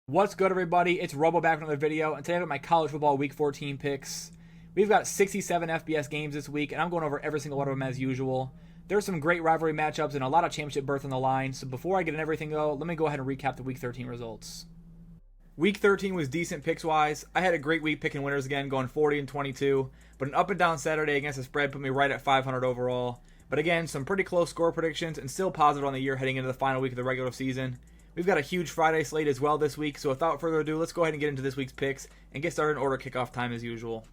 What's good, everybody? It's Robo back with another video, and today I have my college football Week 14 picks. We've got 67 FBS games this week, and I'm going over every single one of them as usual. There's some great rivalry matchups and a lot of championship berth on the line, so before I get into everything though, let me go ahead and recap the Week 13 results. Week 13 was decent picks-wise. I had a great week picking winners again, going 40-22, but an up-and-down Saturday against the spread put me right at 500 overall. But again, some pretty close score predictions and still positive on the year heading into the final week of the regular season. We've got a huge Friday slate as well this week, so without further ado, let's go ahead and get into this week's picks and get started in order kickoff time as usual.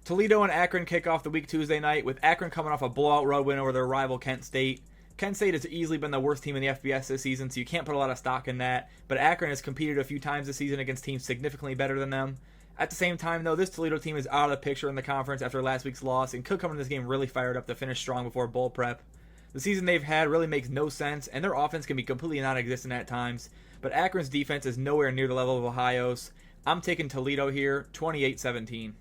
Toledo and Akron kick off the week Tuesday night, with Akron coming off a blowout road win over their rival Kent State. Kent State has easily been the worst team in the FBS this season, so you can't put a lot of stock in that, but Akron has competed a few times this season against teams significantly better than them. At the same time, though, this Toledo team is out of the picture in the conference after last week's loss and could come into this game really fired up to finish strong before bowl prep. The season they've had really makes no sense, and their offense can be completely non-existent at times, but Akron's defense is nowhere near the level of Ohio's. I'm taking Toledo here, 28-17.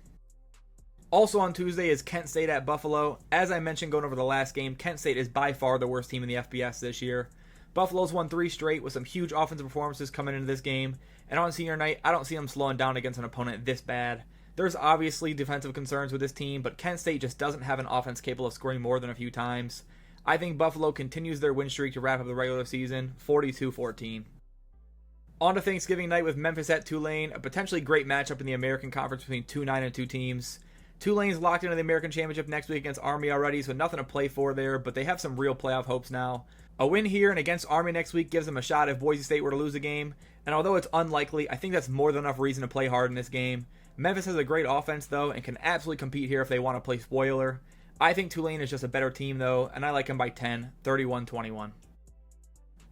Also on Tuesday is Kent State at Buffalo. As I mentioned going over the last game, Kent State is by far the worst team in the FBS this year. Buffalo's won 3 straight with some huge offensive performances coming into this game, and on senior night, I don't see them slowing down against an opponent this bad. There's obviously defensive concerns with this team, but Kent State just doesn't have an offense capable of scoring more than a few times. I think Buffalo continues their win streak to wrap up the regular season, 42-14. On to Thanksgiving night with Memphis at Tulane, a potentially great matchup in the American Conference between two 9-2 teams. Tulane's locked into the American Championship next week against Army already, so nothing to play for there, but they have some real playoff hopes now. A win here and against Army next week gives them a shot if Boise State were to lose a game, and although it's unlikely, I think that's more than enough reason to play hard in this game. Memphis has a great offense, though, and can absolutely compete here if they want to play spoiler. I think Tulane is just a better team, though, and I like them by 10, 31-21.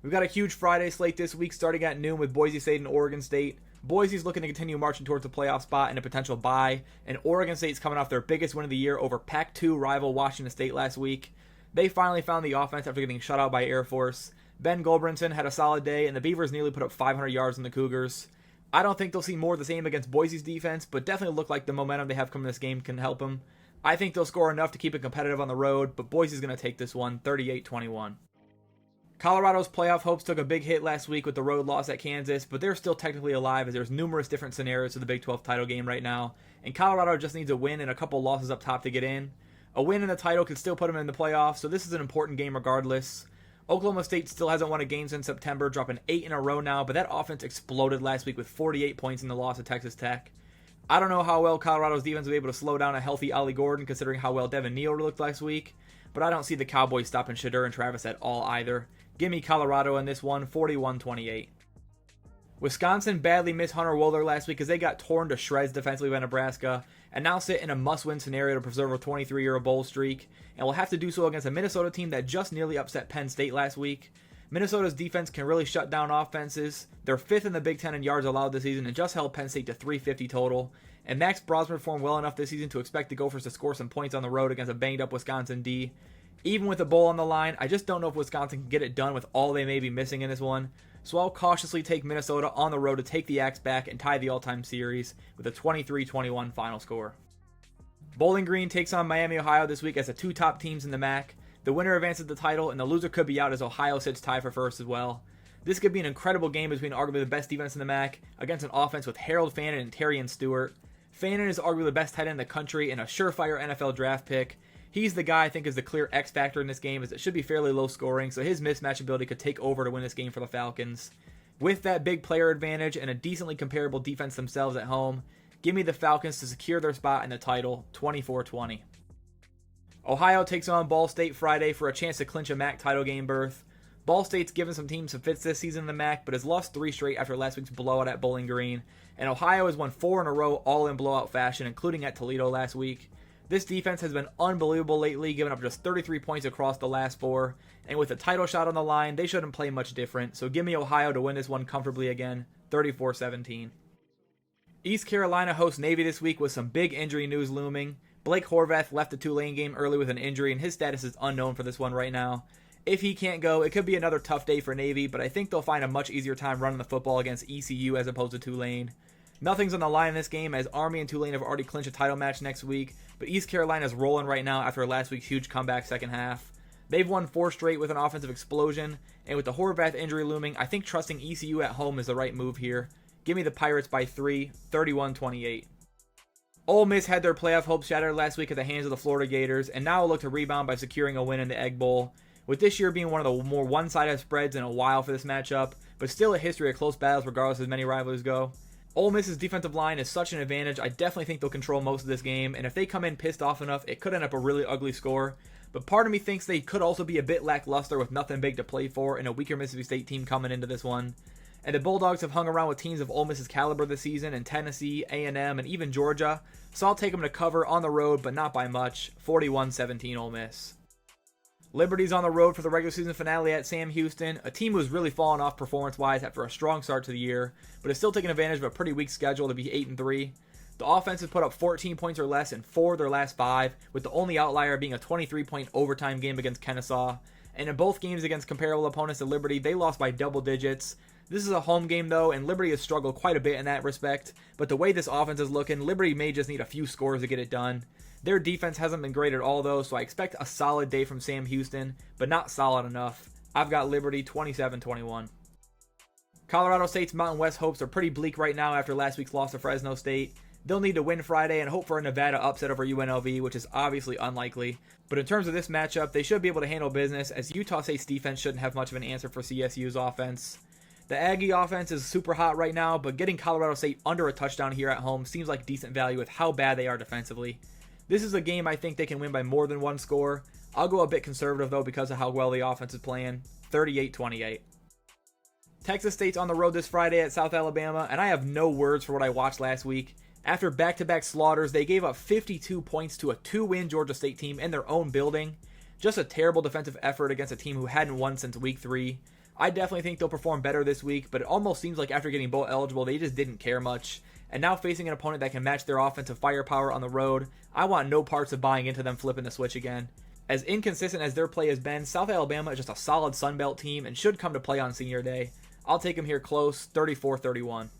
We've got a huge Friday slate this week starting at noon with Boise State and Oregon State. Boise's looking to continue marching towards the playoff spot and a potential bye, and Oregon State's coming off their biggest win of the year over Pac-2 rival Washington State last week. They finally found the offense after getting shut out by Air Force. Ben Gulbranson had a solid day, and the Beavers nearly put up 500 yards on the Cougars. I don't think they'll see more of the same against Boise's defense, but definitely look like the momentum they have coming this game can help them. I think they'll score enough to keep it competitive on the road, but Boise's going to take this one, 38-21. Colorado's playoff hopes took a big hit last week with the road loss at Kansas, but they're still technically alive as there's numerous different scenarios to the Big 12 title game right now, and Colorado just needs a win and a couple losses up top to get in. A win in the title could still put them in the playoffs, so this is an important game regardless. Oklahoma State still hasn't won a game since September, dropping 8 in a row now, but that offense exploded last week with 48 points in the loss to Texas Tech. I don't know how well Colorado's defense will be able to slow down a healthy Ollie Gordon considering how well Devin Neal looked last week, but I don't see the Cowboys stopping Shadur and Travis at all either. Give me Colorado in this one, 41-28. Wisconsin badly missed Hunter Wohler last week as they got torn to shreds defensively by Nebraska, and now sit in a must-win scenario to preserve a 23-year bowl streak, and will have to do so against a Minnesota team that just nearly upset Penn State last week. Minnesota's defense can really shut down offenses. They're 5th in the Big Ten in yards allowed this season and just held Penn State to 350 total. And Max Brosman performed well enough this season to expect the Gophers to score some points on the road against a banged-up Wisconsin D. Even with the bowl on the line, I just don't know if Wisconsin can get it done with all they may be missing in this one. So I'll cautiously take Minnesota on the road to take the Axe back and tie the all-time series with a 23-21 final score. Bowling Green takes on Miami, Ohio this week as the 2 top teams in the MAC. The winner advances the title, and the loser could be out as Ohio sits tied for first as well. This could be an incredible game between arguably the best defense in the MAC against an offense with Harold Fannin and Terrian Stewart. Fannin is arguably the best tight end in the country and a surefire NFL draft pick. He's the guy I think is the clear X factor in this game, as it should be fairly low scoring, so his mismatch ability could take over to win this game for the Falcons. With that big player advantage and a decently comparable defense themselves at home, give me the Falcons to secure their spot in the title, 24-20. Ohio takes on Ball State Friday for a chance to clinch a MAC title game berth. Ball State's given some teams some fits this season in the MAC, but has lost 3 straight after last week's blowout at Bowling Green, and Ohio has won 4 in a row all in blowout fashion, including at Toledo last week. This defense has been unbelievable lately, giving up just 33 points across the last 4, and with a title shot on the line, they shouldn't play much different, so give me Ohio to win this one comfortably again, 34-17. East Carolina hosts Navy this week with some big injury news looming. Blake Horvath left the Tulane game early with an injury, and his status is unknown for this one right now. If he can't go, it could be another tough day for Navy, but I think they'll find a much easier time running the football against ECU as opposed to Tulane. Nothing's on the line in this game as Army and Tulane have already clinched a title match next week, but East Carolina's rolling right now after last week's huge comeback second half. They've won 4 straight with an offensive explosion, and with the Horvath injury looming, I think trusting ECU at home is the right move here. Give me the Pirates by 3, 31-28. Ole Miss had their playoff hopes shattered last week at the hands of the Florida Gators, and now will look to rebound by securing a win in the Egg Bowl. With this year being one of the more one-sided spreads in a while for this matchup, but still a history of close battles regardless as many rivalries go. Ole Miss's defensive line is such an advantage, I definitely think they'll control most of this game, and if they come in pissed off enough, it could end up a really ugly score. But part of me thinks they could also be a bit lackluster with nothing big to play for and a weaker Mississippi State team coming into this one. And the Bulldogs have hung around with teams of Ole Miss's caliber this season in Tennessee, A&M, and even Georgia, so I'll take them to cover on the road, but not by much, 41-17 Ole Miss. Liberty's on the road for the regular season finale at Sam Houston, a team who's really fallen off performance-wise after a strong start to the year, but is still taking advantage of a pretty weak schedule to be 8-3. The offense has put up 14 points or less in 4 of their last 5, with the only outlier being a 23-point overtime game against Kennesaw. And in both games against comparable opponents to Liberty, they lost by double digits. This is a home game though, and Liberty has struggled quite a bit in that respect, but the way this offense is looking, Liberty may just need a few scores to get it done. Their defense hasn't been great at all though, so I expect a solid day from Sam Houston, but not solid enough. I've got Liberty 27-21. Colorado State's Mountain West hopes are pretty bleak right now after last week's loss to Fresno State. They'll need to win Friday and hope for a Nevada upset over UNLV, which is obviously unlikely. But in terms of this matchup, they should be able to handle business, as Utah State's defense shouldn't have much of an answer for CSU's offense. The Aggie offense is super hot right now, but getting Colorado State under a touchdown here at home seems like decent value with how bad they are defensively. This is a game I think they can win by more than one score. I'll go a bit conservative though because of how well the offense is playing, 38-28. Texas State's on the road this Friday at South Alabama, and I have no words for what I watched last week. After back-to-back slaughters, they gave up 52 points to a 2-win Georgia State team in their own building. Just a terrible defensive effort against a team who hadn't won since week 3. I definitely think they'll perform better this week, but it almost seems like after getting bowl eligible, they just didn't care much. And now facing an opponent that can match their offensive firepower on the road, I want no parts of buying into them flipping the switch again. As inconsistent as their play has been, South Alabama is just a solid Sun Belt team and should come to play on senior day. I'll take them here close, 34-31.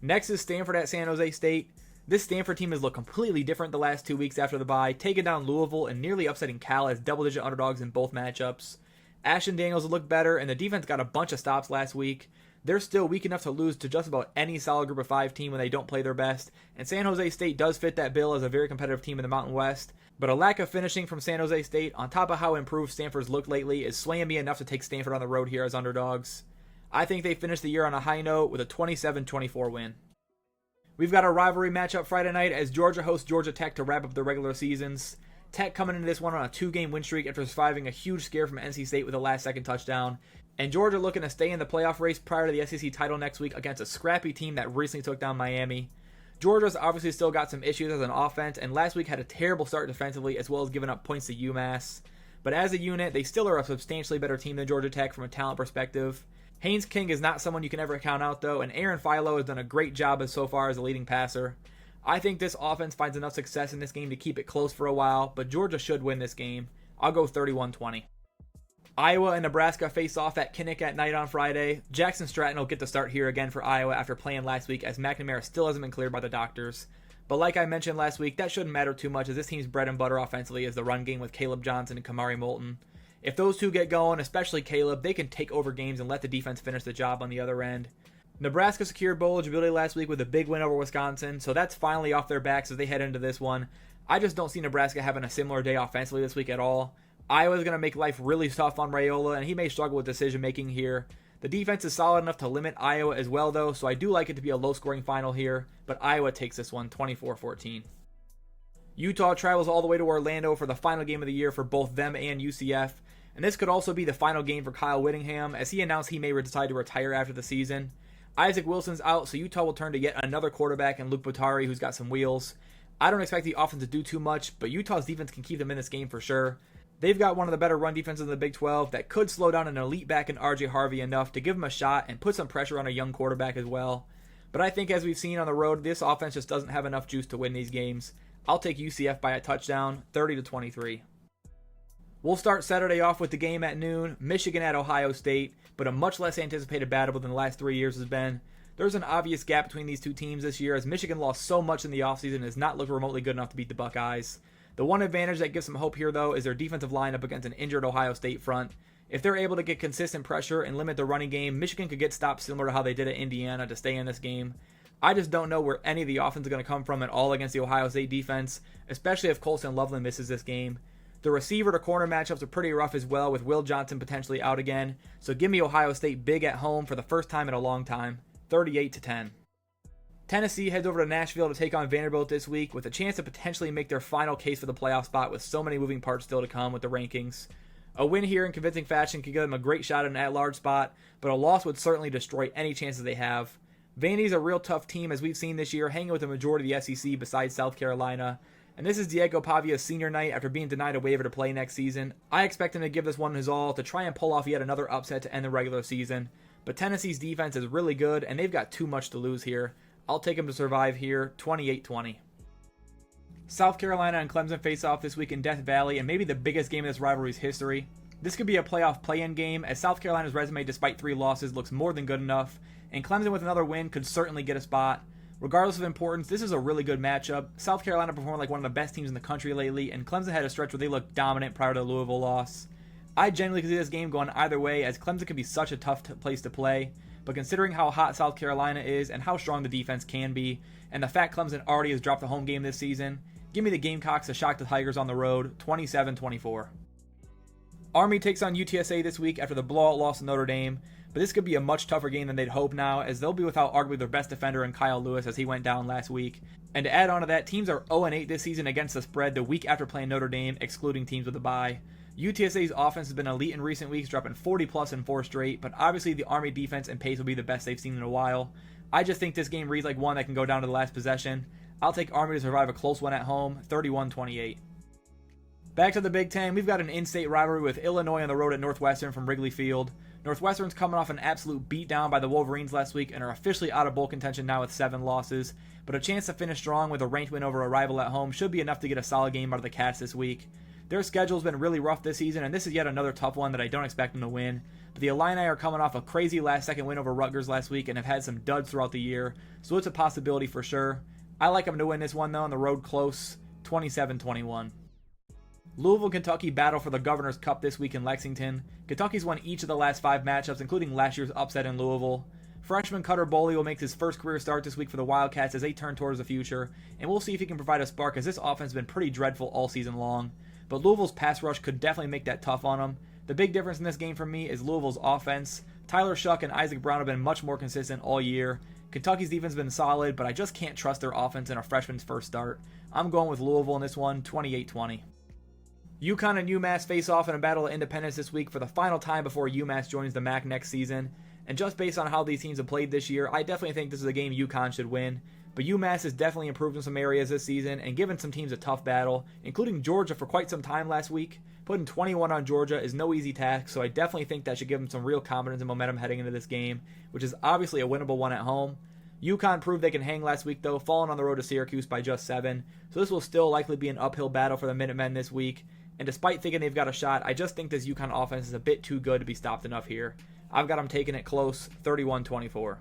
Next is Stanford at San Jose State. This Stanford team has looked completely different the last 2 weeks after the bye, taking down Louisville and nearly upsetting Cal as double-digit underdogs in both matchups. Ashton Daniels looked better, and the defense got a bunch of stops last week. They're still weak enough to lose to just about any solid group of 5 team when they don't play their best, and San Jose State does fit that bill as a very competitive team in the Mountain West. But a lack of finishing from San Jose State, on top of how improved Stanford's looked lately, is swaying me enough to take Stanford on the road here as underdogs. I think they finish the year on a high note with a 27-24 win. We've got a rivalry matchup Friday night as Georgia hosts Georgia Tech to wrap up their regular seasons. Tech coming into this one on a 2-game win streak after surviving a huge scare from NC State with a last-second touchdown. And Georgia looking to stay in the playoff race prior to the SEC title next week against a scrappy team that recently took down Miami. Georgia's obviously still got some issues as an offense, and last week had a terrible start defensively as well as giving up points to UMass. But as a unit, they still are a substantially better team than Georgia Tech from a talent perspective. Haynes King is not someone you can ever count out though, and Aaron Philo has done a great job so far as a leading passer. I think this offense finds enough success in this game to keep it close for a while, but Georgia should win this game. I'll go 31-20. Iowa and Nebraska face off at Kinnick at night on Friday. Jackson Stratton will get the start here again for Iowa after playing last week, as McNamara still hasn't been cleared by the doctors. But like I mentioned last week, that shouldn't matter too much as this team's bread and butter offensively is the run game with Caleb Johnson and Kamari Moulton. If those two get going, especially Caleb, they can take over games and let the defense finish the job on the other end. Nebraska secured bowl eligibility last week with a big win over Wisconsin, so that's finally off their backs as they head into this one. I just don't see Nebraska having a similar day offensively this week at all. Iowa's going to make life really tough on Raiola, and he may struggle with decision-making here. The defense is solid enough to limit Iowa as well, though, so I do like it to be a low-scoring final here, but Iowa takes this one 24-14. Utah travels all the way to Orlando for the final game of the year for both them and UCF, and this could also be the final game for Kyle Whittingham, as he announced he may decide to retire after the season. Isaac Wilson's out, so Utah will turn to yet another quarterback in Luke Bottari, who's got some wheels. I don't expect the offense to do too much, but Utah's defense can keep them in this game for sure. They've got one of the better run defenses in the Big 12 that could slow down an elite back in RJ Harvey enough to give him a shot and put some pressure on a young quarterback as well. But I think as we've seen on the road, this offense just doesn't have enough juice to win these games. I'll take UCF by a touchdown, 30-23. We'll start Saturday off with the game at noon, Michigan at Ohio State, but a much less anticipated battle than the last 3 years has been. There's an obvious gap between these two teams this year as Michigan lost so much in the offseason and has not looked remotely good enough to beat the Buckeyes. The one advantage that gives some hope here, though, is their defensive line up against an injured Ohio State front. If they're able to get consistent pressure and limit the running game, Michigan could get stopped similar to how they did at Indiana to stay in this game. I just don't know where any of the offense is going to come from at all against the Ohio State defense, especially if Colston Loveland misses this game. The receiver to corner matchups are pretty rough as well, with Will Johnson potentially out again. So give me Ohio State big at home for the first time in a long time, 38-10. Tennessee heads over to Nashville to take on Vanderbilt this week with a chance to potentially make their final case for the playoff spot with so many moving parts still to come with the rankings. A win here in convincing fashion could give them a great shot at an at-large spot, but a loss would certainly destroy any chances they have. Vandy's a real tough team, as we've seen this year, hanging with the majority of the SEC besides South Carolina. And this is Diego Pavia's senior night after being denied a waiver to play next season. I expect him to give this one his all to try and pull off yet another upset to end the regular season. But Tennessee's defense is really good, and they've got too much to lose here. I'll take them to survive here, 28-20. South Carolina and Clemson face off this week in Death Valley, and maybe the biggest game in this rivalry's history. This could be a playoff play-in game, as South Carolina's resume, despite 3 losses, looks more than good enough, and Clemson with another win could certainly get a spot. Regardless of importance, this is a really good matchup. South Carolina performed like one of the best teams in the country lately, and Clemson had a stretch where they looked dominant prior to the Louisville loss. I genuinely could see this game going either way, as Clemson can be such a tough place to play, but considering how hot South Carolina is and how strong the defense can be, and the fact Clemson already has dropped the home game this season, give me the Gamecocks to shock the Tigers on the road, 27-24. Army takes on UTSA this week after the blowout loss to Notre Dame, but this could be a much tougher game than they'd hope now, as they'll be without arguably their best defender in Kyle Lewis as he went down last week. And to add on to that, teams are 0-8 this season against the spread the week after playing Notre Dame, excluding teams with a bye. UTSA's offense has been elite in recent weeks, dropping 40+ in 4 straight, but obviously the Army defense and pace will be the best they've seen in a while. I just think this game reads like one that can go down to the last possession. I'll take Army to survive a close one at home, 31-28. Back to the Big Ten, we've got an in-state rivalry with Illinois on the road at Northwestern from Wrigley Field. Northwestern's coming off an absolute beatdown by the Wolverines last week and are officially out of bowl contention now with 7 losses, but a chance to finish strong with a ranked win over a rival at home should be enough to get a solid game out of the Cats this week. Their schedule's been really rough this season, and this is yet another tough one that I don't expect them to win, but the Illini are coming off a crazy last-second win over Rutgers last week and have had some duds throughout the year, so it's a possibility for sure. I like them to win this one, though, on the road close, 27-21. Louisville, Kentucky battle for the Governor's Cup this week in Lexington. Kentucky's won each of the last 5 matchups, including last year's upset in Louisville. Freshman Cutter Boley will make his first career start this week for the Wildcats as they turn towards the future, and we'll see if he can provide a spark, as this offense has been pretty dreadful all season long. But Louisville's pass rush could definitely make that tough on them. The big difference in this game for me is Louisville's offense. Tyler Shuck and Isaac Brown have been much more consistent all year. Kentucky's defense has been solid, but I just can't trust their offense in a freshman's first start. I'm going with Louisville in this one, 28-20. UConn and UMass face off in a battle of independence this week for the final time before UMass joins the MAC next season. And just based on how these teams have played this year, I definitely think this is a game UConn should win. But UMass has definitely improved in some areas this season and given some teams a tough battle, including Georgia for quite some time last week. Putting 21 on Georgia is no easy task, so I definitely think that should give them some real confidence and momentum heading into this game, which is obviously a winnable one at home. UConn proved they can hang last week, though, falling on the road to Syracuse by just 7, so this will still likely be an uphill battle for the Minutemen this week. And despite thinking they've got a shot, I just think this UConn offense is a bit too good to be stopped enough here. I've got them taking it close, 31-24.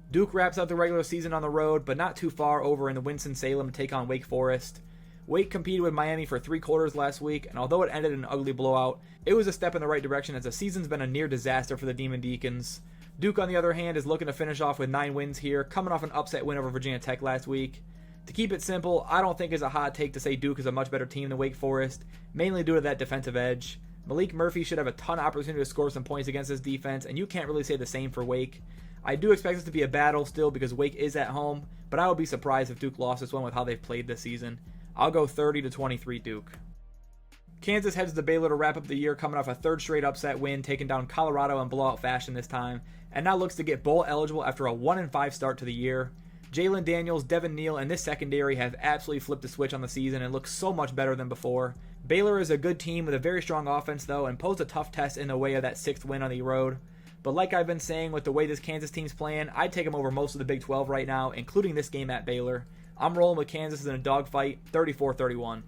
Duke wraps up the regular season on the road, but not too far over in the Winston-Salem to take on Wake Forest. Wake competed with Miami for 3 quarters last week, and although it ended in an ugly blowout, it was a step in the right direction as the season's been a near disaster for the Demon Deacons. Duke, on the other hand, is looking to finish off with 9 wins here, coming off an upset win over Virginia Tech last week. To keep it simple, I don't think it's a hot take to say Duke is a much better team than Wake Forest, mainly due to that defensive edge. Malik Murphy should have a ton of opportunity to score some points against this defense, and you can't really say the same for Wake. I do expect this to be a battle still because Wake is at home, but I would be surprised if Duke lost this one with how they've played this season. I'll go 30-23 Duke. Kansas heads to Baylor to wrap up the year, coming off a 3rd straight upset win, taking down Colorado in blowout fashion this time, and now looks to get bowl eligible after a 1-5 start to the year. Jalen Daniels, Devin Neal, and this secondary have absolutely flipped the switch on the season and look so much better than before. Baylor is a good team with a very strong offense, though, and posed a tough test in the way of that 6th win on the road. But like I've been saying, with the way this Kansas team's playing, I'd take them over most of the Big 12 right now, including this game at Baylor. I'm rolling with Kansas in a dogfight, 34-31.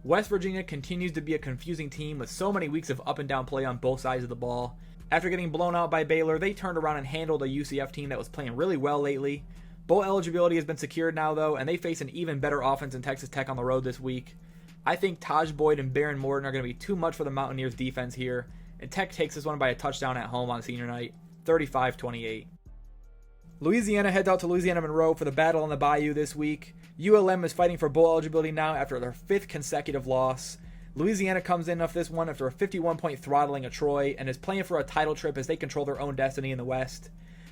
West Virginia continues to be a confusing team with so many weeks of up and down play on both sides of the ball. After getting blown out by Baylor, they turned around and handled a UCF team that was playing really well lately. Bowl eligibility has been secured now, though, and they face an even better offense in Texas Tech on the road this week. I think Taj Boyd and Baron Morton are going to be too much for the Mountaineers' defense here, and Tech takes this one by a touchdown at home on senior night, 35-28. Louisiana heads out to Louisiana Monroe for the battle on the Bayou this week. ULM is fighting for bowl eligibility now after their 5th consecutive loss. Louisiana comes in off this one after a 51-point throttling of Troy and is playing for a title trip as they control their own destiny in the West.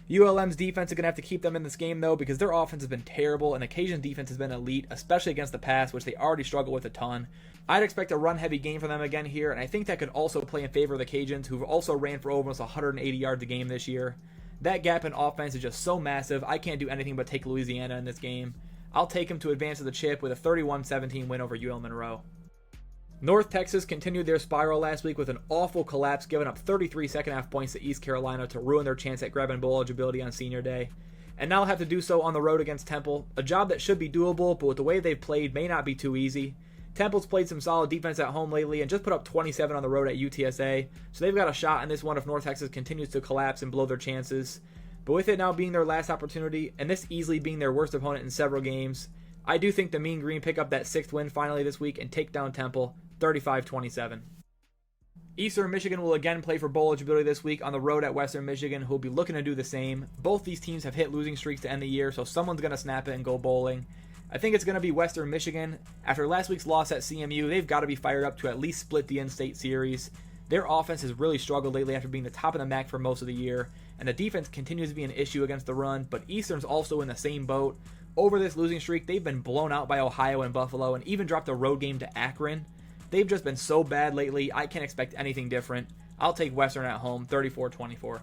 ULM's defense is going to have to keep them in this game, though, because their offense has been terrible and the Cajun defense has been elite, especially against the pass, which they already struggle with a ton. I'd expect a run-heavy game for them again here, and I think that could also play in favor of the Cajuns, who've also ran for almost 180 yards a game this year. That gap in offense is just so massive, I can't do anything but take Louisiana in this game. I'll take them to advance to the chip with a 31-17 win over UL Monroe. North Texas continued their spiral last week with an awful collapse, giving up 33 second-half points to East Carolina to ruin their chance at grabbing bowl eligibility on senior day. And now have to do so on the road against Temple, a job that should be doable, but with the way they've played may not be too easy. Temple's played some solid defense at home lately and just put up 27 on the road at UTSA, so they've got a shot in this one if North Texas continues to collapse and blow their chances. But with it now being their last opportunity, and this easily being their worst opponent in several games, I do think the Mean Green pick up that 6th win finally this week and take down Temple, 35-27. Eastern Michigan will again play for bowl eligibility this week on the road at Western Michigan, who will be looking to do the same. Both these teams have hit losing streaks to end the year, so someone's going to snap it and go bowling. I think it's going to be Western Michigan. After last week's loss at CMU, they've got to be fired up to at least split the in-state series. Their offense has really struggled lately after being the top of the MAC for most of the year, and the defense continues to be an issue against the run, but Eastern's also in the same boat. Over this losing streak, they've been blown out by Ohio and Buffalo, and even dropped a road game to Akron. They've just been so bad lately, I can't expect anything different. I'll take Western at home, 34-24.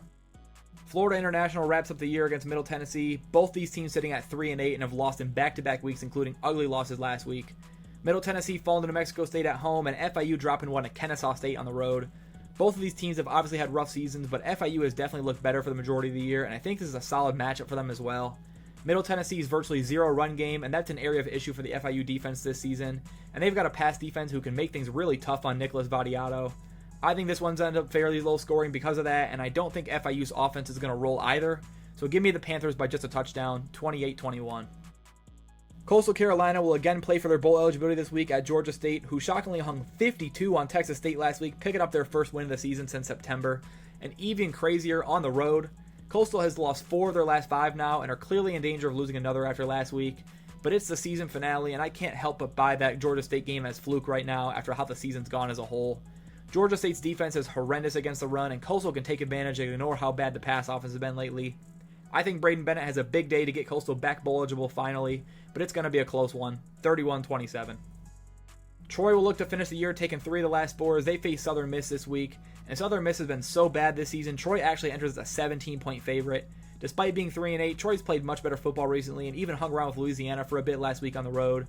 Florida International wraps up the year against Middle Tennessee. Both these teams sitting at 3-8 and have lost in back-to-back weeks, including ugly losses last week. Middle Tennessee falling to New Mexico State at home, and FIU dropping one to Kennesaw State on the road. Both of these teams have obviously had rough seasons, but FIU has definitely looked better for the majority of the year, and I think this is a solid matchup for them as well. Middle Tennessee's virtually zero run game, and that's an area of issue for the FIU defense this season, and they've got a pass defense who can make things really tough on Nicholas Vadiato. I think this one's ended up fairly low scoring because of that, and I don't think FIU's offense is going to roll either, so give me the Panthers by just a touchdown, 28-21. Coastal Carolina will again play for their bowl eligibility this week at Georgia State, who shockingly hung 52 on Texas State last week, picking up their first win of the season since September, and even crazier on the road. Coastal has lost 4 of their last 5 now and are clearly in danger of losing another after last week, but it's the season finale, and I can't help but buy that Georgia State game as fluke right now after how the season's gone as a whole. Georgia State's defense is horrendous against the run, and Coastal can take advantage and ignore how bad the pass offense has been lately. I think Braden Bennett has a big day to get Coastal back bowl eligible finally, but it's going to be a close one, 31-27. Troy will look to finish the year taking 3 of the last 4 as they face Southern Miss this week, and Southern Miss has been so bad this season, Troy actually enters as a 17-point favorite. Despite being 3-8, Troy's played much better football recently and even hung around with Louisiana for a bit last week on the road.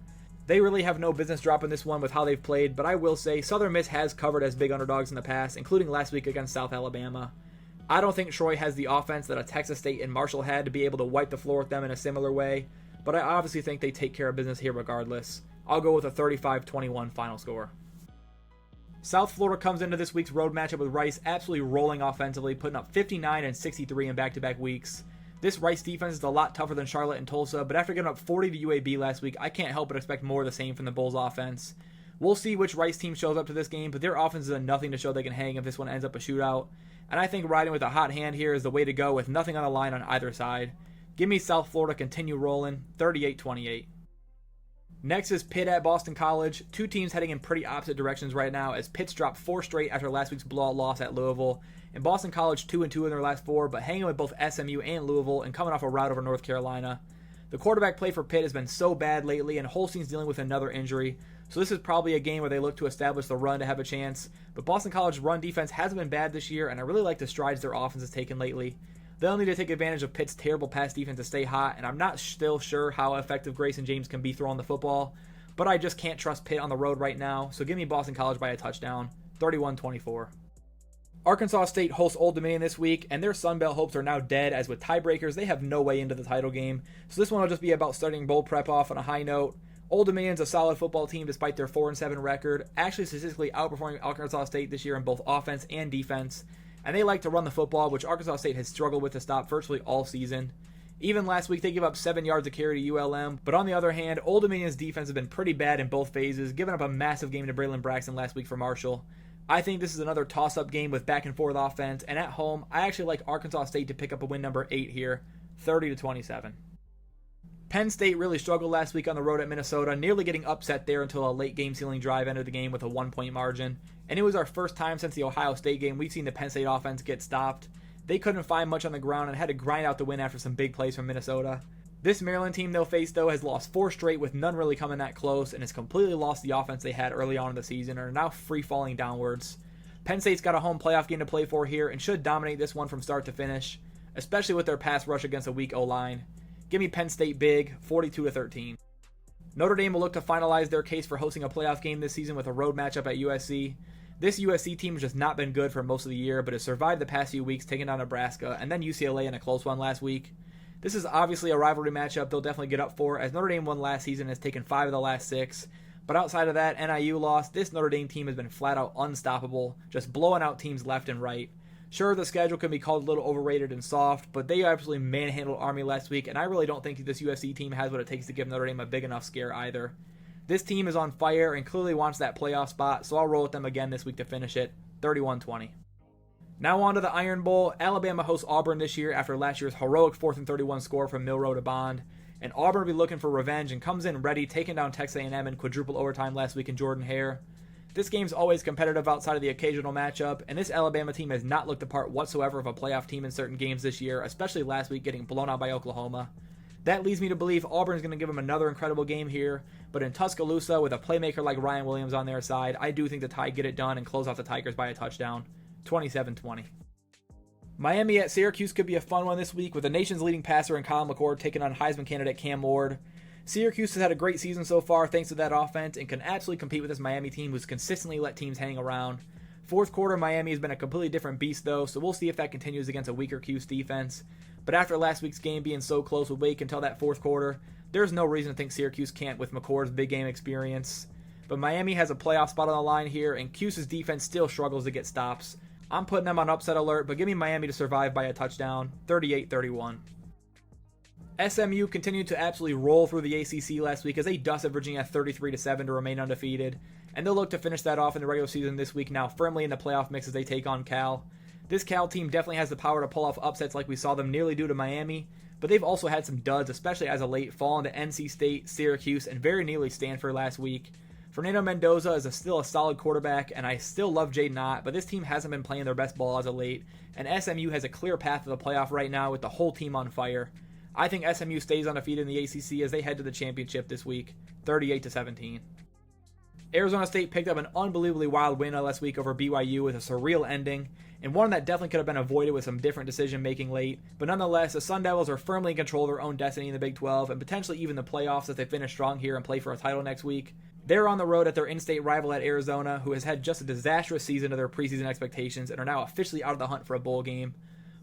They really have no business dropping this one with how they've played, but I will say Southern Miss has covered as big underdogs in the past, including last week against South Alabama. I don't think Troy has the offense that a Texas State and Marshall had to be able to wipe the floor with them in a similar way, but I obviously think they take care of business here regardless. I'll go with a 35-21 final score. South Florida comes into this week's road matchup with Rice absolutely rolling offensively, putting up 59 and 63 in back-to-back weeks. This Rice defense is a lot tougher than Charlotte and Tulsa, but after giving up 40 to UAB last week, I can't help but expect more of the same from the Bulls offense. We'll see which Rice team shows up to this game, but their offense is nothing to show they can hang if this one ends up a shootout. And I think riding with a hot hand here is the way to go with nothing on the line on either side. Give me South Florida continue rolling, 38-28. Next is Pitt at Boston College. Two teams heading in pretty opposite directions right now as Pitt's dropped 4 straight after last week's blowout loss at Louisville. And Boston College 2-2 in their last 4, but hanging with both SMU and Louisville and coming off a rout over North Carolina. The quarterback play for Pitt has been so bad lately, and Holstein's dealing with another injury. So this is probably a game where they look to establish the run to have a chance. But Boston College's run defense hasn't been bad this year, and I really like the strides their offense has taken lately. They'll need to take advantage of Pitt's terrible pass defense to stay hot, and I'm not still sure how effective Grayson James can be throwing the football. But I just can't trust Pitt on the road right now, so give me Boston College by a touchdown, 31-24. Arkansas State hosts Old Dominion this week, and their Sun Belt hopes are now dead, as with tiebreakers, they have no way into the title game. So this one will just be about starting bowl prep off on a high note. Old Dominion's a solid football team despite their 4-7 record, actually statistically outperforming Arkansas State this year in both offense and defense. And they like to run the football, which Arkansas State has struggled with to stop virtually all season. Even last week, they gave up 7 yards a carry to ULM, but on the other hand, Old Dominion's defense has been pretty bad in both phases, giving up a massive game to Braylon Braxton last week for Marshall. I think this is another toss-up game with back-and-forth offense, and at home, I actually like Arkansas State to pick up a win number 8 here, 30-27. Penn State really struggled last week on the road at Minnesota, nearly getting upset there until a late game-sealing drive ended the game with a 1-point margin. And it was our first time since the Ohio State game we've seen the Penn State offense get stopped. They couldn't find much on the ground and had to grind out the win after some big plays from Minnesota. This Maryland team they'll face, though, has lost 4 straight with none really coming that close and has completely lost the offense they had early on in the season and are now free-falling downwards. Penn State's got a home playoff game to play for here and should dominate this one from start to finish, especially with their pass rush against a weak O-line. Give me Penn State big, 42-13. Notre Dame will look to finalize their case for hosting a playoff game this season with a road matchup at USC. This USC team has just not been good for most of the year, but has survived the past few weeks, taking down Nebraska and then UCLA in a close one last week. This is obviously a rivalry matchup they'll definitely get up for, as Notre Dame won last season and has taken 5 of the last 6. But outside of that NIU loss, this Notre Dame team has been flat out unstoppable, just blowing out teams left and right. Sure, the schedule can be called a little overrated and soft, but they absolutely manhandled Army last week, and I really don't think this USC team has what it takes to give Notre Dame a big enough scare either. This team is on fire and clearly wants that playoff spot, so I'll roll with them again this week to finish it, 31-20. Now on to the Iron Bowl. Alabama hosts Auburn this year after last year's heroic 4th and 31 score from Milroe to Bond, and Auburn will be looking for revenge and comes in ready, taking down Texas A&M in quadruple overtime last week in Jordan-Hare. This game's always competitive outside of the occasional matchup, and this Alabama team has not looked the part whatsoever of a playoff team in certain games this year, especially last week getting blown out by Oklahoma. That leads me to believe Auburn's going to give them another incredible game here, but in Tuscaloosa with a playmaker like Ryan Williams on their side, I do think the Tide get it done and close off the Tigers by a touchdown, 27-20. Miami at Syracuse could be a fun one this week with the nation's leading passer in Colin McCord taking on Heisman candidate Cam Ward. Syracuse has had a great season so far thanks to that offense and can absolutely compete with this Miami team who's consistently let teams hang around. Fourth quarter, Miami has been a completely different beast though, so we'll see if that continues against a weaker Cuse defense. But after last week's game being so close with Wake until that fourth quarter, there's no reason to think Syracuse can't with McCord's big game experience. But Miami has a playoff spot on the line here, and Cuse's defense still struggles to get stops. I'm putting them on upset alert, but give me Miami to survive by a touchdown, 38-31. SMU continued to absolutely roll through the ACC last week as they dusted Virginia 33-7 to remain undefeated, and they'll look to finish that off in the regular season this week, now firmly in the playoff mix as they take on Cal. This Cal team definitely has the power to pull off upsets like we saw them nearly do to Miami, but they've also had some duds, especially as of late, falling to NC State, Syracuse, and very nearly Stanford last week. Fernando Mendoza is still a solid quarterback, and I still love Jaden Ott, but this team hasn't been playing their best ball as of late, and SMU has a clear path to the playoff right now with the whole team on fire. I think SMU stays undefeated in the ACC as they head to the championship this week, 38-17. Arizona State picked up an unbelievably wild win last week over BYU with a surreal ending, and one that definitely could have been avoided with some different decision-making late. But nonetheless, the Sun Devils are firmly in control of their own destiny in the Big 12 and potentially even the playoffs as they finish strong here and play for a title next week. They're on the road at their in-state rival at Arizona, who has had just a disastrous season to their preseason expectations and are now officially out of the hunt for a bowl game.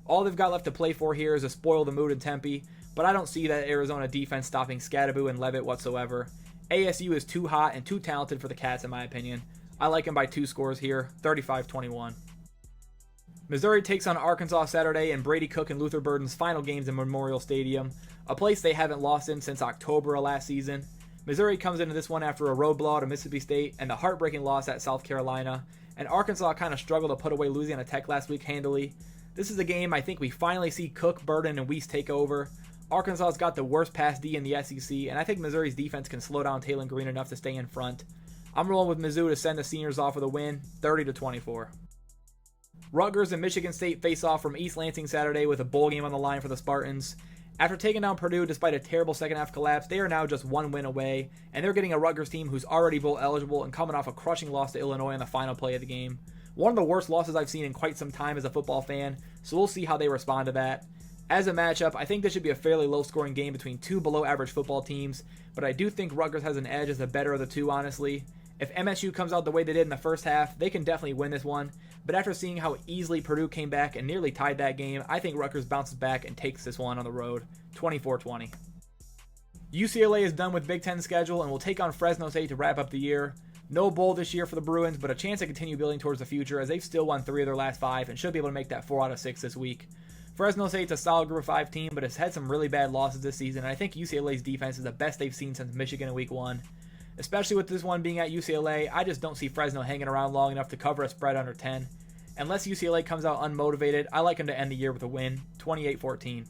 All they've got left to play for here is to spoil the mood in Tempe, but I don't see that Arizona defense stopping Scadaboo and Levitt whatsoever. ASU is too hot and too talented for the Cats in my opinion. I like them by 2 scores here, 35-21. Missouri takes on Arkansas Saturday in Brady Cook and Luther Burden's final games in Memorial Stadium, a place they haven't lost in since October of last season. Missouri comes into this one after a road blowout at Mississippi State and the heartbreaking loss at South Carolina, and Arkansas kind of struggled to put away Louisiana Tech last week handily. This is a game I think we finally see Cook, Burden, and Weiss take over. Arkansas's got the worst pass D in the SEC, and I think Missouri's defense can slow down Taylor Green enough to stay in front. I'm rolling with Mizzou to send the seniors off with a win, 30-24. Rutgers and Michigan State face off from East Lansing Saturday with a bowl game on the line for the Spartans. After taking down Purdue despite a terrible second-half collapse, they are now just 1 win away, and they're getting a Rutgers team who's already bowl eligible and coming off a crushing loss to Illinois in the final play of the game. One of the worst losses I've seen in quite some time as a football fan, so we'll see how they respond to that. As a matchup, I think this should be a fairly low-scoring game between 2 below-average football teams, but I do think Rutgers has an edge as the better of the 2, honestly. If MSU comes out the way they did in the first half, they can definitely win this one, but after seeing how easily Purdue came back and nearly tied that game, I think Rutgers bounces back and takes this one on the road, 24-20. UCLA is done with Big Ten schedule and will take on Fresno State to wrap up the year. No bowl this year for the Bruins, but a chance to continue building towards the future as they've still won 3 of their last 5 and should be able to make that 4 out of 6 this week. Fresno State's a solid Group of 5 team, but has had some really bad losses this season, and I think UCLA's defense is the best they've seen since Michigan in Week 1. Especially with this one being at UCLA, I just don't see Fresno hanging around long enough to cover a spread under 10. Unless UCLA comes out unmotivated, I like them to end the year with a win, 28-14.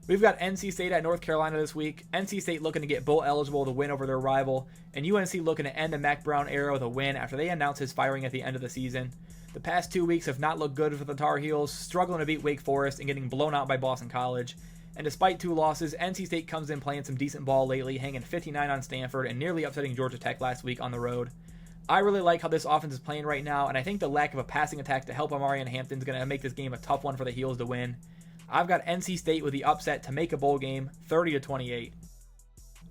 We've got NC State at North Carolina this week. NC State looking to get bowl eligible to win over their rival, and UNC looking to end the Mac Brown era with a win after they announced his firing at the end of the season. The past 2 weeks have not looked good for the Tar Heels, struggling to beat Wake Forest and getting blown out by Boston College. And despite 2 losses, NC State comes in playing some decent ball lately, hanging 59 on Stanford and nearly upsetting Georgia Tech last week on the road. I really like how this offense is playing right now, and I think the lack of a passing attack to help Amari and Hampton is going to make this game a tough one for the Heels to win. I've got NC State with the upset to make a bowl game, 30-28.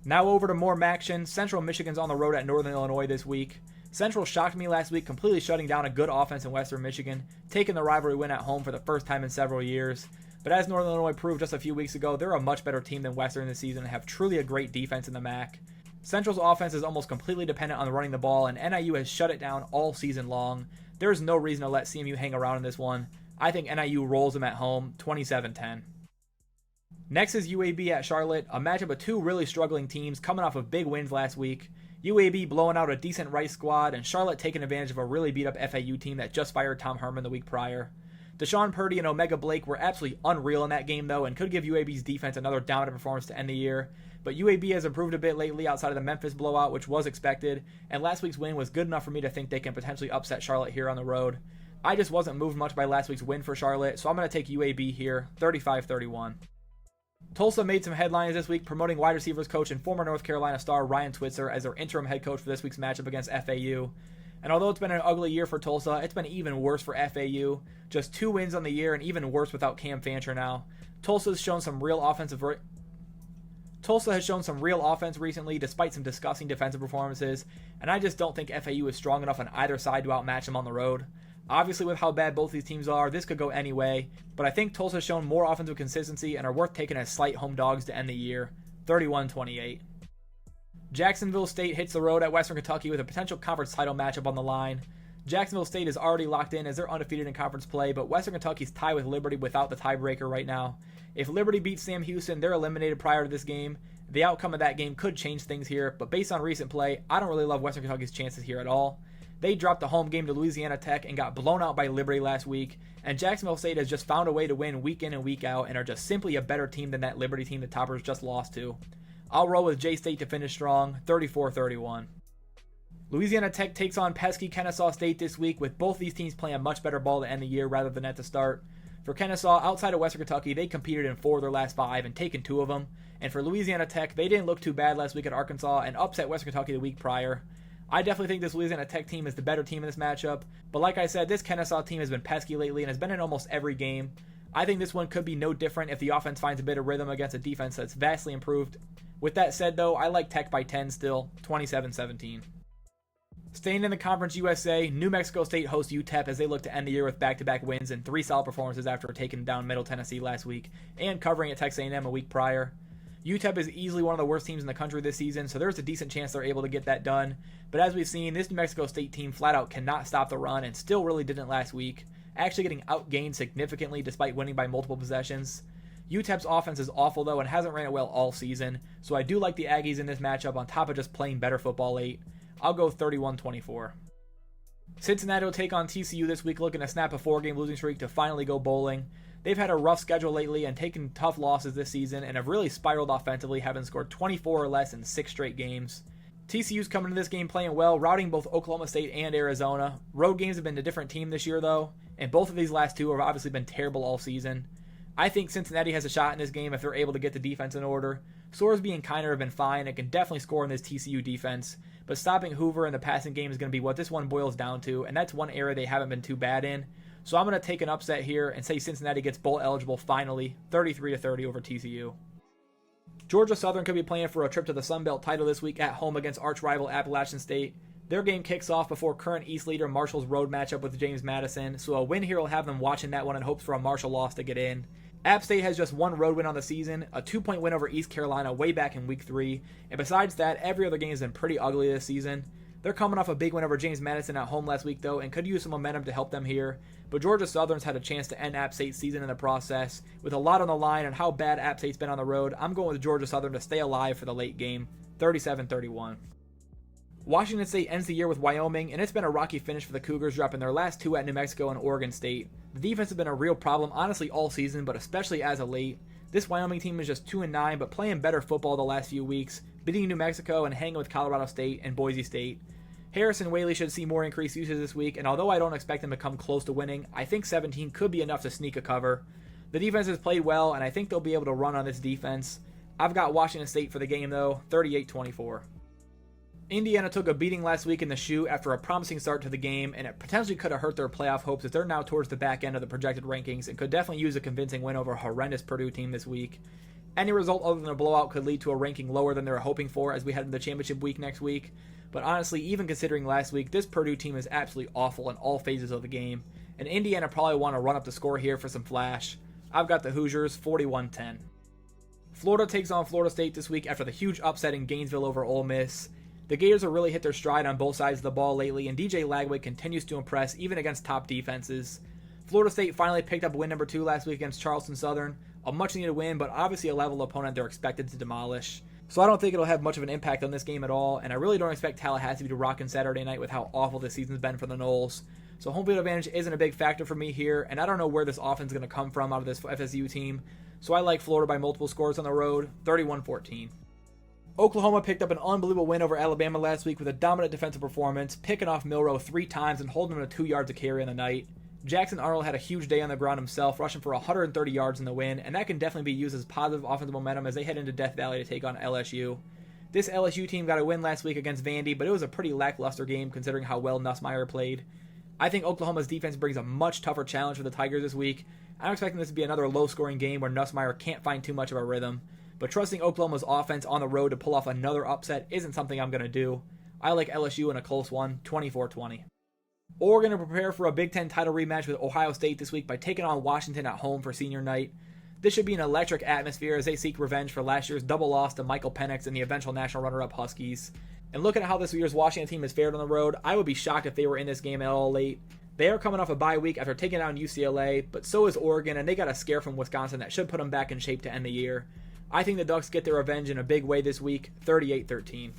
Now over to more action. Central Michigan's on the road at Northern Illinois this week. Central shocked me last week, completely shutting down a good offense in Western Michigan, taking the rivalry win at home for the first time in several years. But as Northern Illinois proved just a few weeks ago, they're a much better team than Western this season and have truly a great defense in the MAC. Central's offense is almost completely dependent on running the ball, and NIU has shut it down all season long. There's no reason to let CMU hang around in this one. I think NIU rolls them at home, 27-10. Next is UAB at Charlotte, a matchup of 2 really struggling teams coming off of big wins last week. UAB blowing out a decent Rice squad, and Charlotte taking advantage of a really beat-up FAU team that just fired Tom Herman the week prior. Deshaun Purdy and Omega Blake were absolutely unreal in that game, though, and could give UAB's defense another dominant performance to end the year. But UAB has improved a bit lately outside of the Memphis blowout, which was expected, and last week's win was good enough for me to think they can potentially upset Charlotte here on the road. I just wasn't moved much by last week's win for Charlotte, so I'm going to take UAB here, 35-31. Tulsa made some headlines this week, promoting wide receivers coach and former North Carolina star Ryan Twitzer as their interim head coach for this week's matchup against FAU. And although it's been an ugly year for Tulsa, it's been even worse for FAU. Just 2 wins on the year and even worse without Cam Fancher now. Tulsa has shown some real offense recently, despite some disgusting defensive performances, and I just don't think FAU is strong enough on either side to outmatch them on the road. Obviously, with how bad both these teams are, this could go any way, but I think Tulsa has shown more offensive consistency and are worth taking as slight home dogs to end the year, 31-28. Jacksonville State hits the road at Western Kentucky with a potential conference title matchup on the line. Jacksonville State is already locked in as they're undefeated in conference play, but Western Kentucky's tied with Liberty without the tiebreaker right now. If Liberty beats Sam Houston, they're eliminated prior to this game. The outcome of that game could change things here, but based on recent play, I don't really love Western Kentucky's chances here at all. They dropped the home game to Louisiana Tech and got blown out by Liberty last week, and Jacksonville State has just found a way to win week in and week out and are just simply a better team than that Liberty team the Toppers just lost to. I'll roll with J-State to finish strong, 34-31. Louisiana Tech takes on pesky Kennesaw State this week, with both these teams playing much better ball to end the year rather than at the start. For Kennesaw, outside of Western Kentucky, they competed in 4 of their last 5 and taken 2 of them. And for Louisiana Tech, they didn't look too bad last week at Arkansas and upset Western Kentucky the week prior. I definitely think this Louisiana Tech team is the better team in this matchup, but like I said, this Kennesaw team has been pesky lately and has been in almost every game. I think this one could be no different if the offense finds a bit of rhythm against a defense that's vastly improved. With that said, though, I like Tech by 10 still, 27-17. Staying in the Conference USA, New Mexico State hosts UTEP as they look to end the year with back-to-back wins and 3 solid performances after taking down Middle Tennessee last week and covering at Texas A&M a week prior. UTEP is easily one of the worst teams in the country this season, so there's a decent chance they're able to get that done. But as we've seen, this New Mexico State team flat out cannot stop the run and still really didn't last week, actually getting outgained significantly despite winning by multiple possessions. UTEP's offense is awful though and hasn't ran it well all season, so I do like the Aggies in this matchup on top of just playing better football late. I'll go 31-24. Cincinnati will take on TCU this week, looking to snap a 4-game losing streak to finally go bowling. They've had a rough schedule lately and taken tough losses this season and have really spiraled offensively, having scored 24 or less in 6 straight games. TCU's coming to this game playing well, routing both Oklahoma State and Arizona. Road games have been a different team this year though, and both of these last 2 have obviously been terrible all season. I think Cincinnati has a shot in this game if they're able to get the defense in order. Sorsby and Kiner have been fine and can definitely score in this TCU defense, but stopping Hoover in the passing game is going to be what this one boils down to, and that's one area they haven't been too bad in. So I'm going to take an upset here and say Cincinnati gets bowl eligible finally, 33-30 over TCU. Georgia Southern could be playing for a trip to the Sun Belt title this week at home against arch rival Appalachian State. Their game kicks off before current East leader Marshall's road matchup with James Madison, so a win here will have them watching that one in hopes for a Marshall loss to get in. App State has just 1 road win on the season, a 2-point win over East Carolina way back in Week 3, and besides that, every other game has been pretty ugly this season. They're coming off a big win over James Madison at home last week, though, and could use some momentum to help them here. But Georgia Southern's had a chance to end App State's season in the process. With a lot on the line and how bad App State's been on the road, I'm going with Georgia Southern to stay alive for the late game, 37-31. Washington State ends the year with Wyoming, and it's been a rocky finish for the Cougars, dropping their last two at New Mexico and Oregon State. The defense has been a real problem, honestly, all season, but especially as of late. This Wyoming team is just 2-9, but playing better football the last few weeks, beating New Mexico and hanging with Colorado State and Boise State. Harrison Whaley should see more increased usage this week, and although I don't expect them to come close to winning, I think 17 could be enough to sneak a cover. The defense has played well, and I think they'll be able to run on this defense. I've got Washington State for the game, though, 38-24. Indiana took a beating last week in the shoe after a promising start to the game, and it potentially could have hurt their playoff hopes as they're now towards the back end of the projected rankings and could definitely use a convincing win over a horrendous Purdue team this week. Any result other than a blowout could lead to a ranking lower than they were hoping for as we head into the championship week next week. But honestly, even considering last week, this Purdue team is absolutely awful in all phases of the game, and Indiana probably want to run up the score here for some flash. I've got the Hoosiers 41-10. Florida takes on Florida State this week after the huge upset in Gainesville over Ole Miss. The Gators have really hit their stride on both sides of the ball lately, and DJ Lagway continues to impress even against top defenses. Florida State finally picked up win number 2 last week against Charleston Southern, a much-needed win, but obviously a level opponent they're expected to demolish. So I don't think it'll have much of an impact on this game at all, and I really don't expect Tallahassee to rock on Saturday night with how awful this season's been for the Noles. So home field advantage isn't a big factor for me here, and I don't know where this offense is going to come from out of this FSU team, so I like Florida by multiple scores on the road, 31-14. Oklahoma picked up an unbelievable win over Alabama last week with a dominant defensive performance, picking off Milroe 3 times and holding him to 2 yards of carry on the night. Jackson Arnold had a huge day on the ground himself, rushing for 130 yards in the win, and that can definitely be used as positive offensive momentum as they head into Death Valley to take on LSU. This LSU team got a win last week against Vandy, but it was a pretty lackluster game considering how well Nussmeier played. I think Oklahoma's defense brings a much tougher challenge for the Tigers this week. I'm expecting this to be another low-scoring game where Nussmeier can't find too much of a rhythm. But trusting Oklahoma's offense on the road to pull off another upset isn't something I'm going to do. I like LSU in a close one, 24-20. Oregon to prepare for a Big Ten title rematch with Ohio State this week by taking on Washington at home for senior night. This should be an electric atmosphere as they seek revenge for last year's double loss to Michael Penix and the eventual national runner-up Huskies. And looking at how this year's Washington team has fared on the road, I would be shocked if they were in this game at all late. They are coming off a bye week after taking down UCLA, but so is Oregon, and they got a scare from Wisconsin that should put them back in shape to end the year. I think the Ducks get their revenge in a big way this week, 38-13.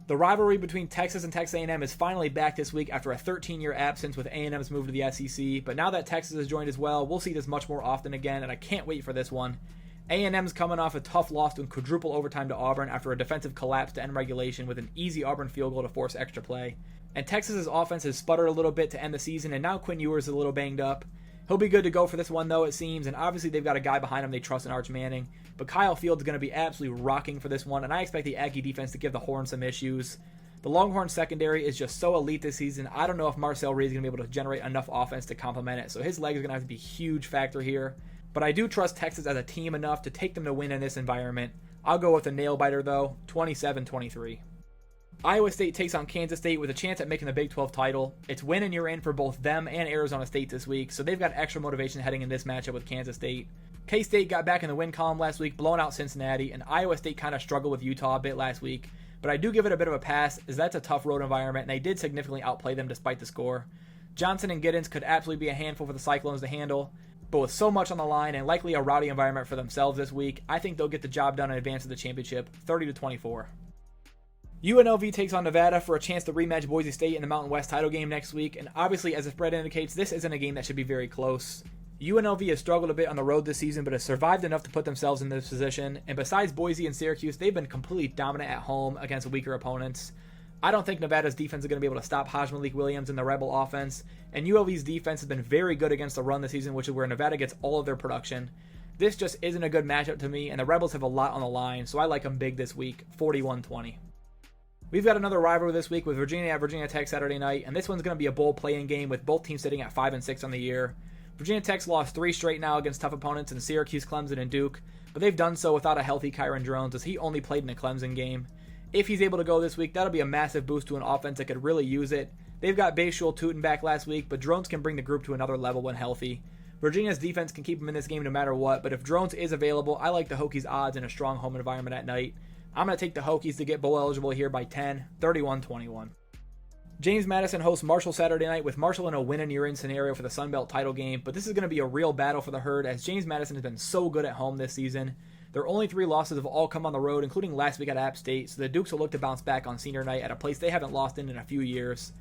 The rivalry between Texas and Texas A&M is finally back this week after a 13-year absence with A&M's move to the SEC, but now that Texas has joined as well, we'll see this much more often again, and I can't wait for this one. A&M's coming off a tough loss in quadruple overtime to Auburn after a defensive collapse to end regulation with an easy Auburn field goal to force extra play. And Texas's offense has sputtered a little bit to end the season, and now Quinn Ewers is a little banged up. He'll be good to go for this one, though, it seems, and obviously they've got a guy behind him they trust in Arch Manning. But Kyle Fields is going to be absolutely rocking for this one, and I expect the Aggie defense to give the Horns some issues. The Longhorn secondary is just so elite this season. I don't know if Marcel Reed is going to be able to generate enough offense to complement it, so his leg is going to have to be a huge factor here. But I do trust Texas as a team enough to take them to win in this environment. I'll go with a nail-biter, though, 27-23. Iowa State takes on Kansas State with a chance at making the Big 12 title. It's win and you're in for both them and Arizona State this week, so they've got extra motivation heading in this matchup with Kansas State. K-State got back in the win column last week, blowing out Cincinnati, and Iowa State kind of struggled with Utah a bit last week. But I do give it a bit of a pass, as that's a tough road environment, and they did significantly outplay them despite the score. Johnson and Giddens could absolutely be a handful for the Cyclones to handle, but with so much on the line and likely a rowdy environment for themselves this week, I think they'll get the job done and advance to the championship, 30-24. UNLV takes on Nevada for a chance to rematch Boise State in the Mountain West title game next week, and obviously, as the spread indicates, this isn't a game that should be very close. UNLV has struggled a bit on the road this season, but has survived enough to put themselves in this position, and besides Boise and Syracuse, they've been completely dominant at home against weaker opponents. I don't think Nevada's defense is going to be able to stop Hajj Malik Williams and the Rebel offense, and ULV's defense has been very good against the run this season, which is where Nevada gets all of their production. This just isn't a good matchup to me, and the Rebels have a lot on the line, so I like them big this week, 41-20. We've got another rivalry this week with Virginia at Virginia Tech Saturday night, and this one's going to be a bowl play-in game with both teams sitting at 5-6 on the year. Virginia Tech's lost 3 straight now against tough opponents in Syracuse, Clemson, and Duke, but they've done so without a healthy Kyron Drones as he only played in a Clemson game. If he's able to go this week, that'll be a massive boost to an offense that could really use it. They've got Bayshul Tootin back last week, but Drones can bring the group to another level when healthy. Virginia's defense can keep him in this game no matter what, but if Drones is available, I like the Hokies' odds in a strong home environment at night. I'm going to take the Hokies to get bowl eligible here by 10, 31-21. James Madison hosts Marshall Saturday night, with Marshall in a win-and-you're-in scenario for the Sun Belt title game, but this is going to be a real battle for the herd as James Madison has been so good at home this season. Their only 3 losses have all come on the road, including last week at App State, so the Dukes will look to bounce back on senior night at a place they haven't lost in a few years.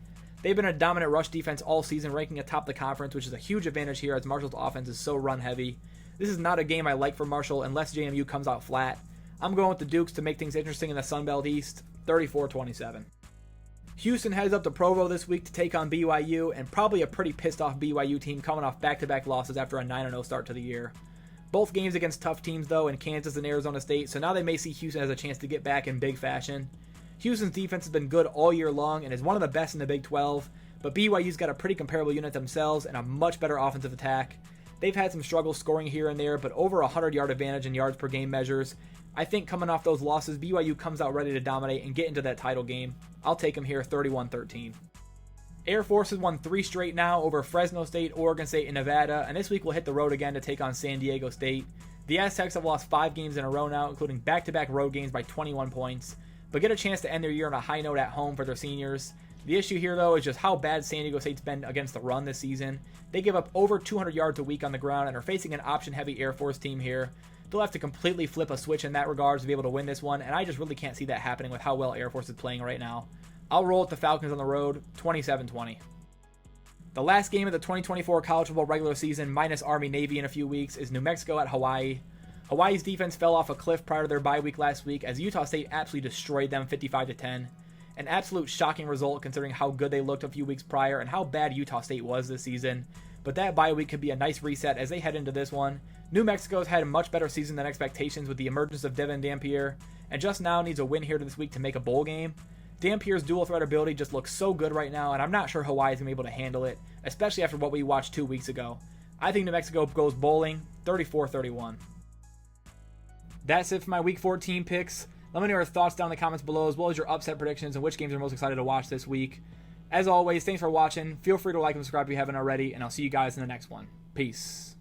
They've been a dominant rush defense all season, ranking atop the conference, which is a huge advantage here as Marshall's offense is so run-heavy. This is not a game I like for Marshall unless JMU comes out flat. I'm going with the Dukes to make things interesting in the Sun Belt East, 34-27. Houston heads up to Provo this week to take on BYU, and probably a pretty pissed-off BYU team coming off back-to-back losses after a 9-0 start to the year. Both games against tough teams, though, in Kansas and Arizona State, so now they may see Houston as a chance to get back in big fashion. Houston's defense has been good all year long and is one of the best in the Big 12, but BYU's got a pretty comparable unit themselves and a much better offensive attack. They've had some struggles scoring here and there, but over a 100-yard advantage in yards per game measures. I think coming off those losses, BYU comes out ready to dominate and get into that title game. I'll take them here 31-13. Air Force has won 3 straight now over Fresno State, Oregon State, and Nevada, and this week we'll hit the road again to take on San Diego State. The Aztecs have lost 5 games in a row now, including back-to-back road games by 21 points, but get a chance to end their year on a high note at home for their seniors. The issue here, though, is just how bad San Diego State's been against the run this season. They give up over 200 yards a week on the ground and are facing an option-heavy Air Force team here. They'll have to completely flip a switch in that regard to be able to win this one, and I just really can't see that happening with how well Air Force is playing right now. I'll roll with the Falcons on the road, 27-20. The last game of the 2024 college football regular season, minus Army-Navy in a few weeks, is New Mexico at Hawaii. Hawaii's defense fell off a cliff prior to their bye week last week as Utah State absolutely destroyed them 55-10. An absolute shocking result considering how good they looked a few weeks prior and how bad Utah State was this season. But that bye week could be a nice reset as they head into this one. New Mexico's had a much better season than expectations with the emergence of Devin Dampier, and just now needs a win here this week to make a bowl game. Dampier's dual threat ability just looks so good right now, and I'm not sure Hawaii's going to be able to handle it, especially after what we watched 2 weeks ago. I think New Mexico goes bowling, 34-31. That's it for my Week 14 picks. Let me know your thoughts down in the comments below, as well as your upset predictions and which games you're most excited to watch this week. As always, thanks for watching. Feel free to like and subscribe if you haven't already, and I'll see you guys in the next one. Peace.